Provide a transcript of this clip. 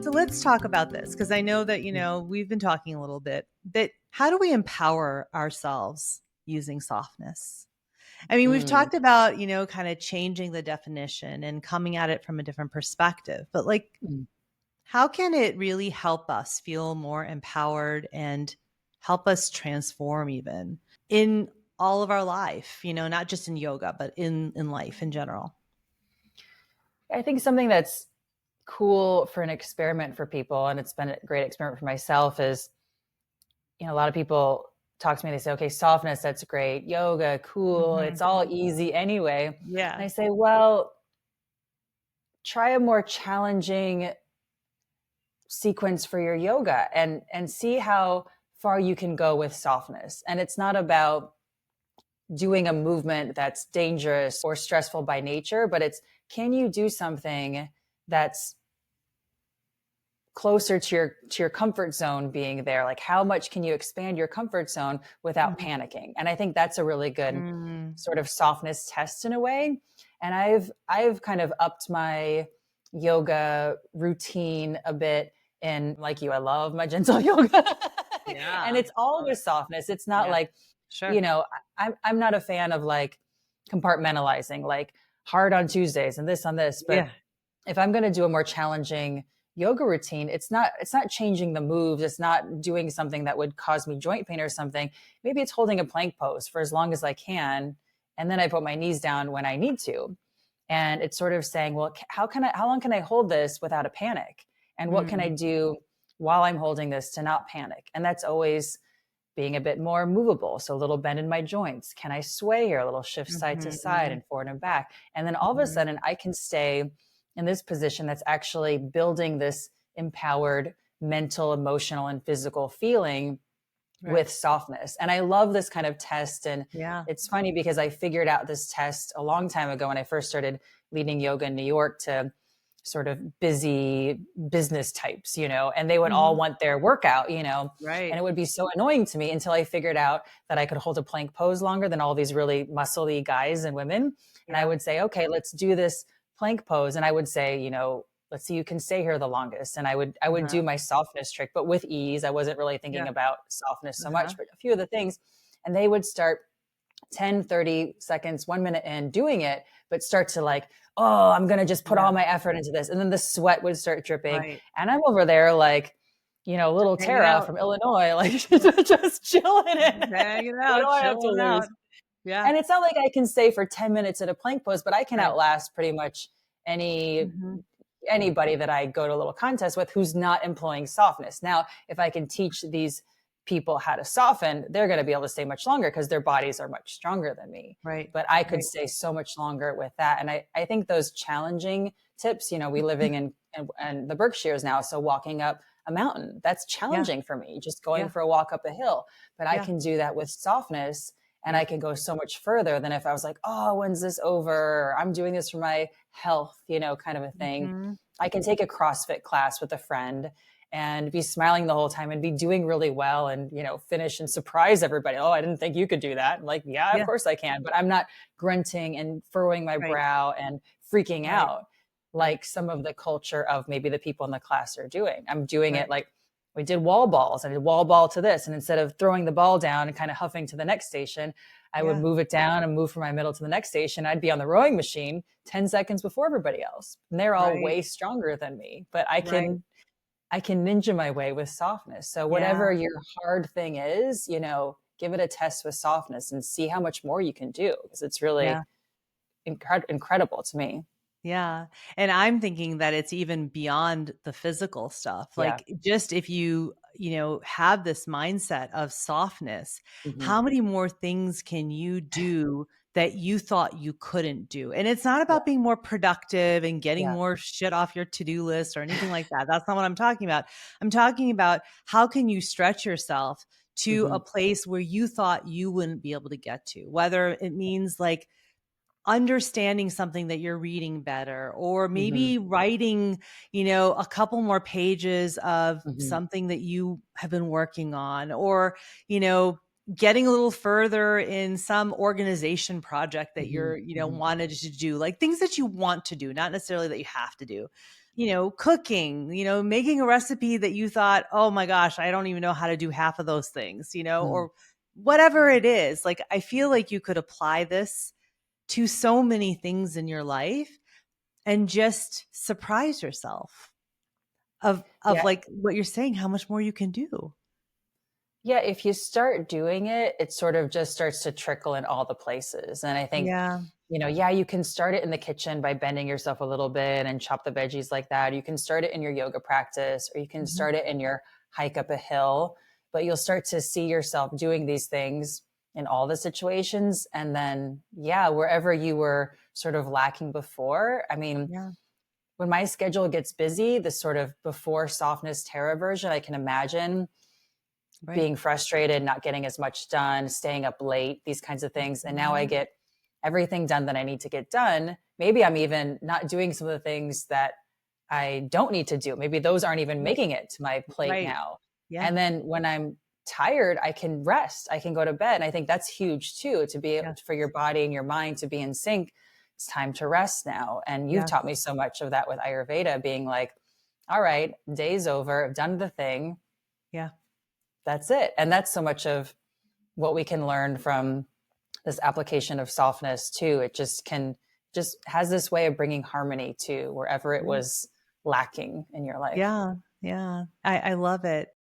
So let's talk about this because I know that, we've been talking a little bit that how do we empower ourselves using softness? I mean, we've Mm, talked about, kind of changing the definition and coming at it from a different perspective, but like, mm. how can it really help us feel more empowered and help us transform even in all of our life, not just in yoga, but in life in general? I think something that's cool for an experiment for people, and it's been a great experiment for myself, is, a lot of people talk to me, they say, okay, softness, that's great. Yoga, cool. It's Hmm. all easy anyway. And Yeah. I say, well, try a more challenging sequence for your yoga and see how far you can go with softness. And it's not about doing a movement that's dangerous or stressful by nature, but it's, can you do something that's closer to your comfort zone being there? Like, how much can you expand your comfort zone without Mhm. panicking? And I think that's a really good Mm. sort of softness test in a way. And I've kind of upped my yoga routine a bit. And like you, I love my gentle yoga. And Yeah. it's all with softness. It's not Yeah. like, Sure. I'm not a fan of like compartmentalizing, like hard on Tuesdays and this on this. But Yeah. if I'm going to do a more challenging yoga routine, it's not changing the moves. It's not doing something that would cause me joint pain or something. Maybe it's holding a plank pose for as long as I can. And then I put my knees down when I need to. And it's sort of saying, well, how long can I hold this without a panic? And what can I Mm. do while I'm holding this to not panic? And that's always being a bit more movable. So a little bend in my joints. Can I sway here? A little shift side to side Mhm. and forward and back. And then all of a Mhm. sudden I can stay in this position that's actually building this empowered mental, emotional, and physical feeling Right. with softness. And I love this kind of test. And Yeah. it's funny because I figured out this test a long time ago when I first started leading yoga in New York to sort of busy business types, and they would all Mhm. want their workout, and Right. it would be so annoying to me until I figured out that I could hold a plank pose longer than all these really muscly guys and women. And I Yeah. would say, okay, let's do this plank pose. And I would say, let's see who can stay here the longest. And I would do Uh-huh. my softness trick, but with ease. I wasn't really thinking Yeah. about softness so Uh-huh. much, but a few of the things. And they would start 10, 30 seconds, 1 minute in doing it, but start to like, oh, I'm going to just put all Yeah. my effort into this. And then the sweat would start dripping. Right. And I'm over there like, little Hanging Tara out. from Illinois, like Yeah. just chilling it. Hanging What do out, I have to chilling lose? out. Yeah. And it's not like I can stay for 10 minutes at a plank pose, but I can Right. outlast pretty much any Mhm. anybody that I go to a little contest with who's not employing softness. Now, if I can teach these people how to soften, they're going to be able to stay much longer because their bodies are much stronger than me. Right. But I could Right. stay so much longer with that. And I think those challenging tips, we living in the Berkshires now. So walking up a mountain, that's Yeah. challenging for me, just going Yeah. for a walk up a hill. But I Yeah. can do that with softness and I Yeah. can go so much further than if I was like, oh, when's this over? Or, I'm doing this for my health, kind of a thing. Mhm. I can take a CrossFit class with a friend and be smiling the whole time and be doing really well and, finish and surprise everybody. Oh, I didn't think you could do that. I'm like, yeah, of Yeah. course I can. But I'm not grunting and furrowing my Right. brow and freaking Right. out Right. like some of the culture of maybe the people in the class are doing. I'm doing it Right. like we did wall balls. I did wall ball to this. And instead of throwing the ball down and kind of huffing to the next station, I would Yeah. move it down and move from my middle to the next station. I'd be on the rowing machine 10 seconds before everybody else. And they're all Right. way stronger than me, but I Right. can I can ninja my way with softness. So Yeah. whatever your hard thing is, give it a test with softness and see how much more you can do because it's really Yeah. incredible to me. Yeah. And I'm thinking that it's even beyond the physical stuff. Yeah. Like just if you, have this mindset of softness, Hmm. how many more things can you do that you thought you couldn't do? And it's not Yeah. about being more productive and getting Yeah. more shit off your to-do list or anything like that. That's not what I'm talking about. I'm talking about how can you stretch yourself to Hmm. a place where you thought you wouldn't be able to get to, whether it means like understanding something that you're reading better, or Hmm. maybe writing, a couple more pages of Hmm. something that you have been working on, or, you know, getting a little further in some organization project that Mhm, you're, mhm, wanted to do, like things that you want to do, not necessarily that you have to do. Cooking, making a recipe that you thought, oh my gosh, I don't even know how to do half of those things, mm. or whatever it is. Like, I feel like you could apply this to so many things in your life and just surprise yourself of Yeah, like what you're saying, how much more you can do. yeah, if you start doing it, it sort of just starts to trickle in all the places, and I think, Yeah. yeah, you can start it in the kitchen by bending yourself a little bit and chop the veggies like that. You can start it in your yoga practice, or you can Mhm. start it in your hike up a hill, but you'll start to see yourself doing these things in all the situations, and then, yeah, wherever you were sort of lacking before. I mean, Yeah. when my schedule gets busy, the sort of before softness Tara version, I can imagine Right. being frustrated, not getting as much done, staying up late, these kinds of things. And now I Mhm. get everything done that I need to get done. Maybe I'm even not doing some of the things that I don't need to do. Maybe those aren't even Right. making it to my plate Right. now. Yeah. And then when I'm tired, I can rest. I can go to bed. And I think that's huge too, to be able, Yes. for your body and your mind to be in sync. It's time to rest now. And you've taught me Yes. so much of that with Ayurveda, being like, all right, day's over. I've done the thing. Yeah. That's it. And that's so much of what we can learn from this application of softness too. It just has this way of bringing harmony to wherever it Right. was lacking in your life. Yeah. Yeah. I love it.